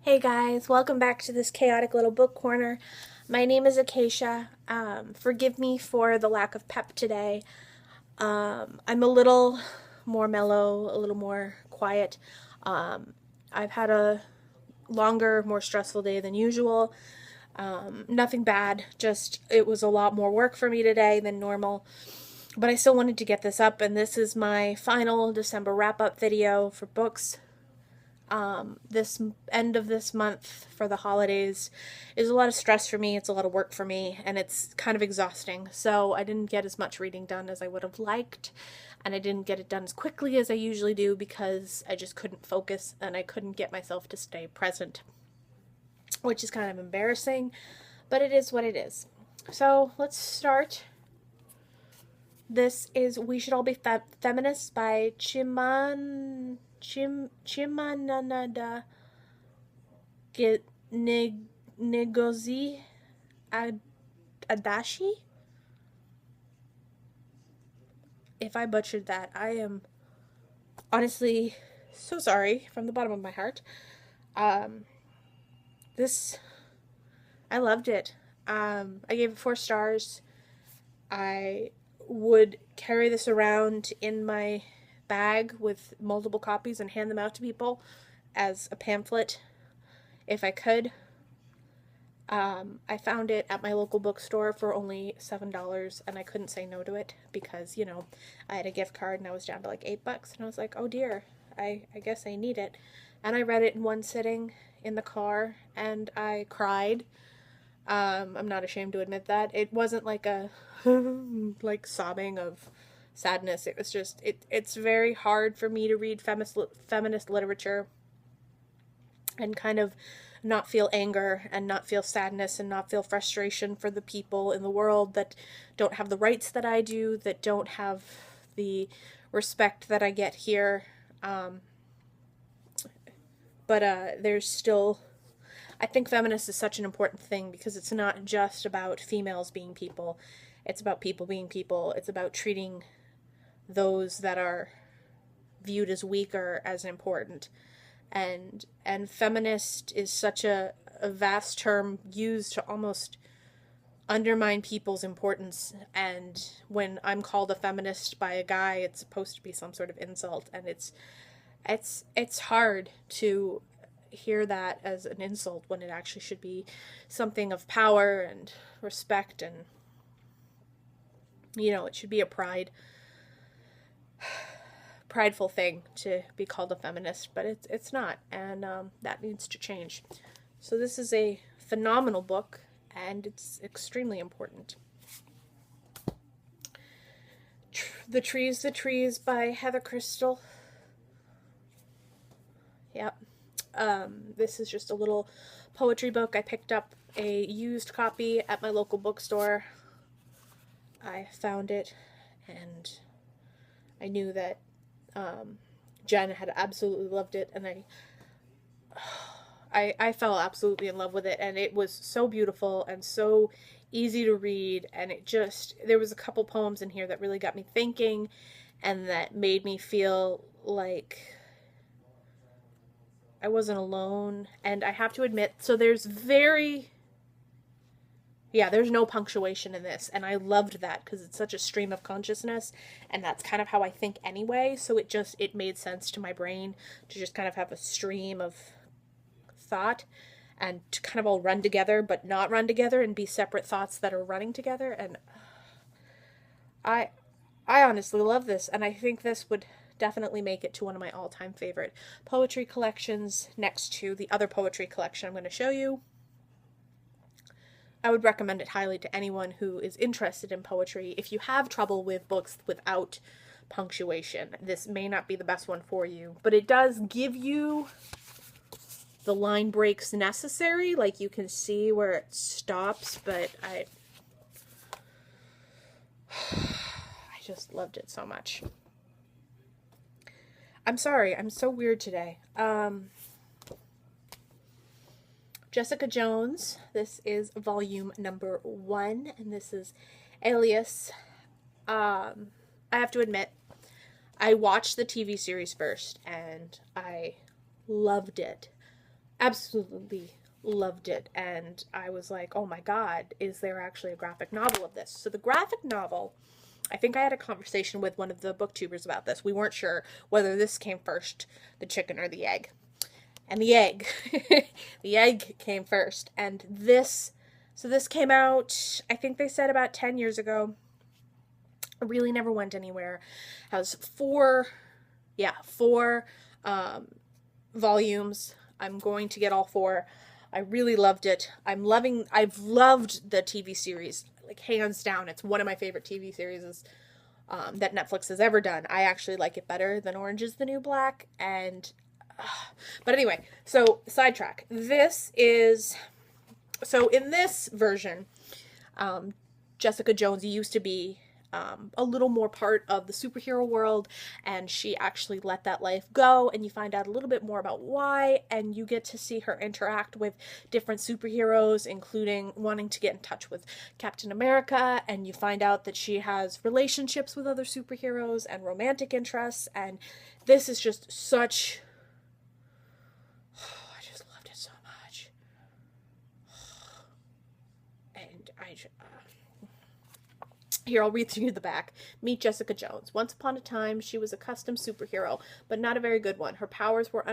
Hey guys, welcome back to this chaotic little book corner. My name is Acacia. Forgive me for the lack of pep today. I'm a little more mellow, a little more quiet. I've had a longer, more stressful day than usual. Nothing bad, just it was a lot more work for me today than normal. But I still wanted to get this up, and this is my final December wrap-up video for books. This end of this month for the holidays is a lot of stress for me, it's a lot of work for me, and it's kind of exhausting. So I didn't get as much reading done as I would have liked, and I didn't get it done as quickly as I usually do because I just couldn't focus and I couldn't get myself to stay present, which is kind of embarrassing, but it is what it is. So let's start. This is We Should All Be Feminists by Chimananda Ngozi Adachi. If I butchered that, I am honestly so sorry from the bottom of my heart. I loved it. I gave it 4 stars. I would carry this around in my bag with multiple copies and hand them out to people as a pamphlet if I could. I found it at my local bookstore for only $7 and I couldn't say no to it because, I had a gift card and I was down to like $8 and I was like, oh dear, I guess I need it. And I read it in one sitting in the car and I cried. I'm not ashamed to admit that. It wasn't like a like sobbing of sadness. It was just it's very hard for me to read feminist literature and kind of not feel anger and not feel sadness and not feel frustration for the people in the world that don't have the rights that I do, that don't have the respect that I get here. But there's still, I think feminist is such an important thing because it's not just about females being people. It's about people being people. It's about treating those that are viewed as weaker as important. And feminist is such a vast term used to almost undermine people's importance. And when I'm called a feminist by a guy, it's supposed to be some sort of insult. And it's hard to hear that as an insult when it actually should be something of power and respect, and it should be a prideful thing to be called a feminist, but it's not, and that needs to change. So this is a phenomenal book and it's extremely important. The Trees by Heather Crystal. Yep. This is just a little poetry book. I picked up a used copy at my local bookstore. I found it and I knew that Jen had absolutely loved it, and I fell absolutely in love with it, and it was so beautiful and so easy to read, and there was a couple poems in here that really got me thinking and that made me feel like I wasn't alone. And I have to admit, so there's no punctuation in this, and I loved that because it's such a stream of consciousness, and that's kind of how I think anyway, so it made sense to my brain to just kind of have a stream of thought and to kind of all run together but not run together and be separate thoughts that are running together. And I honestly love this, and I think this would definitely make it to one of my all-time favorite poetry collections next to the other poetry collection I'm going to show you. I would recommend it highly to anyone who is interested in poetry. If you have trouble with books without punctuation, this may not be the best one for you, but it does give you the line breaks necessary. Like, you can see where it stops, but I just loved it so much. I'm sorry, I'm so weird today. Jessica Jones, this is volume number 1, and this is Alias. I have to admit, I watched the TV series first, and I loved it. absolutely loved it. And I was like, oh my God, is there actually a graphic novel of this? So the graphic novel, I think I had a conversation with one of the booktubers about this. We weren't sure whether this came first, the chicken or the egg. And the egg. The egg came first. And this came out, I think they said about 10 years ago. It really never went anywhere. Has four volumes. I'm going to get all four. I really loved it. I've loved the TV series, like hands down. It's one of my favorite TV series that Netflix has ever done. I actually like it better than Orange is the New Black. But anyway, so sidetrack. So in this version, Jessica Jones used to be a little more part of the superhero world, and she actually let that life go, and you find out a little bit more about why, and you get to see her interact with different superheroes, including wanting to get in touch with Captain America, and you find out that she has relationships with other superheroes and romantic interests, and this is just such... I just loved it so much. And here, I'll read through the back. Meet Jessica Jones. Once upon a time, she was a custom superhero, but not a very good one. Her powers were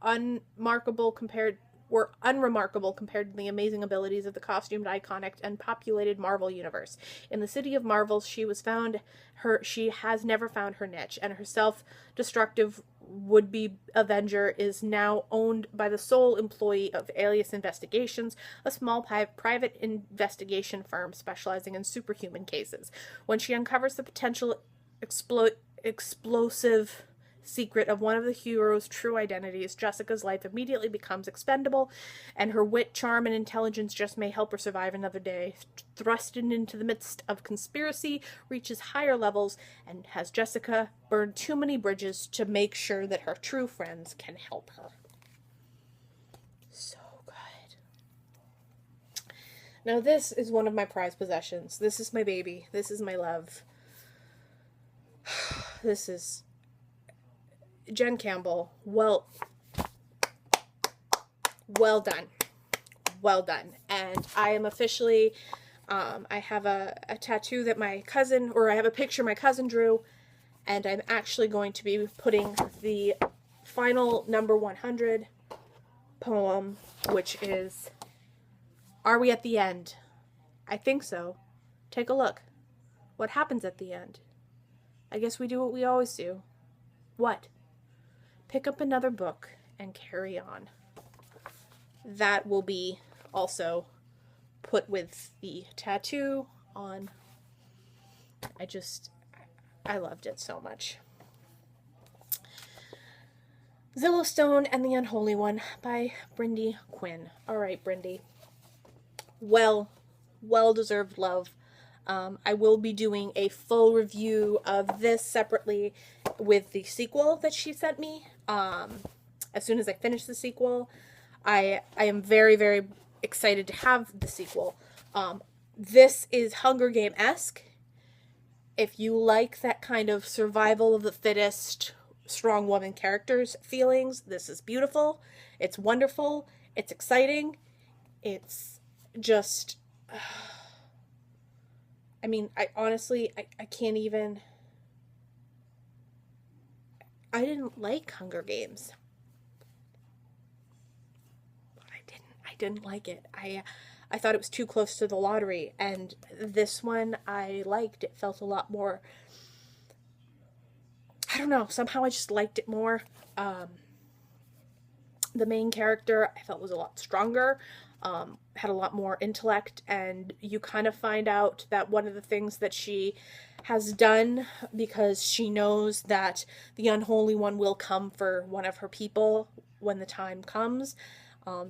unremarkable compared to the amazing abilities of the costumed, iconic, and populated Marvel universe. In the city of Marvels, she has never found her niche, and her self-destructive would-be Avenger is now owned by the sole employee of Alias Investigations, a small private investigation firm specializing in superhuman cases. When she uncovers the potential explosive secret of one of the hero's true identities, Jessica's life immediately becomes expendable, and her wit, charm, and intelligence just may help her survive another day. Thrusted into the midst of conspiracy, reaches higher levels, and has Jessica burned too many bridges to make sure that her true friends can help her. So good. Now this is one of my prized possessions. This is my baby. This is my love. This is Jen Campbell. Well done. Well done. And I am officially, I have a tattoo that I have a picture my cousin drew, and I'm actually going to be putting the final number 100 poem, which is, Are We at the End? I think so. Take a look. What happens at the end? I guess we do what we always do. What? Pick up another book and carry on. That will be also put with the tattoo on. I loved it so much. Zillow and the Unholy One by Brindy Quinn. All right, Brindy. Well-deserved love. I will be doing a full review of this separately with the sequel that she sent me. As soon as I finish the sequel, I am very, very excited to have the sequel. This is Hunger Game-esque. If you like that kind of survival of the fittest, strong woman characters feelings, this is beautiful. It's wonderful. It's exciting. It's just... I mean, I honestly can't even... I didn't like Hunger Games. I didn't like it. I thought it was too close to The Lottery, and this one I liked. It felt a lot more... I don't know, somehow I just liked it more. The main character I felt was a lot stronger. Had a lot more intellect, and you kind of find out that one of the things that she has done, because she knows that the Unholy One will come for one of her people when the time comes.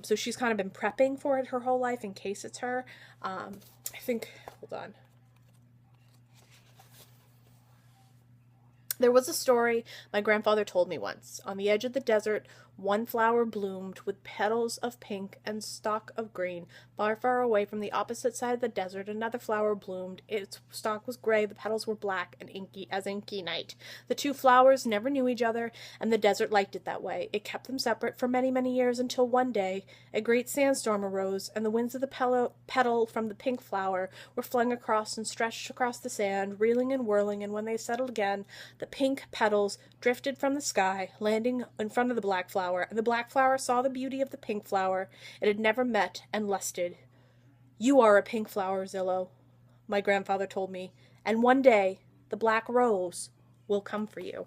So she's kind of been prepping for it her whole life in case it's her. I think, hold on. There was a story my grandfather told me once. On the edge of the desert one flower bloomed with petals of pink and stalk of green. Far, far away from the opposite side of the desert, another flower bloomed. Its stalk was gray, the petals were black and inky as inky night. The two flowers never knew each other, and the desert liked it that way. It kept them separate for many, many years until one day a great sandstorm arose, and the winds of the petal from the pink flower were flung across and stretched across the sand, reeling and whirling, and when they settled again, the pink petals drifted from the sky, landing in front of the black flower, and the black flower saw the beauty of the pink flower. It had never met and lusted. "You are a pink flower, Zillow," my grandfather told me, "and one day the black rose will come for you."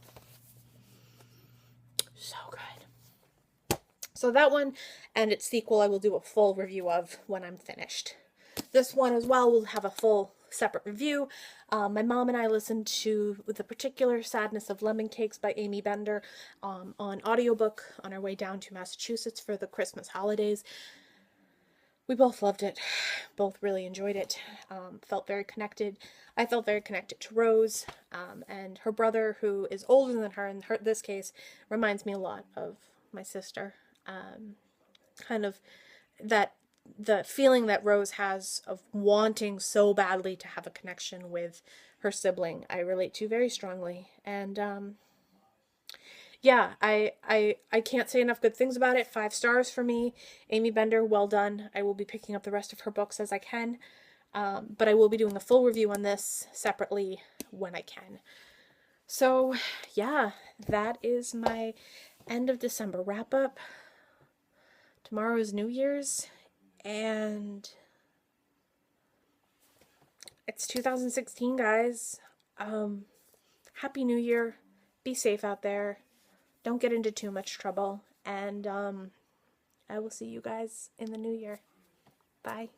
So good. So that one and its sequel I will do a full review of when I'm finished. This one as well will have a full separate review. My mom and I listened to The Particular Sadness of Lemon Cakes by Amy Bender on audiobook on our way down to Massachusetts for the Christmas holidays. We both loved it. Both really enjoyed it. Felt very connected. I felt very connected to Rose, and her brother, who is older than her in this case, reminds me a lot of my sister. Kind of that the feeling that Rose has of wanting so badly to have a connection with her sibling, I relate to very strongly. And yeah, I can't say enough good things about it. 5 stars for me. Amy Bender, well done. I will be picking up the rest of her books as I can, but I will be doing a full review on this separately when I can. So yeah, that is my end of December wrap up. Tomorrow is New Year's, and it's 2016, guys. Happy New Year. Be safe out there. Don't get into too much trouble. And I will see you guys in the new year. Bye.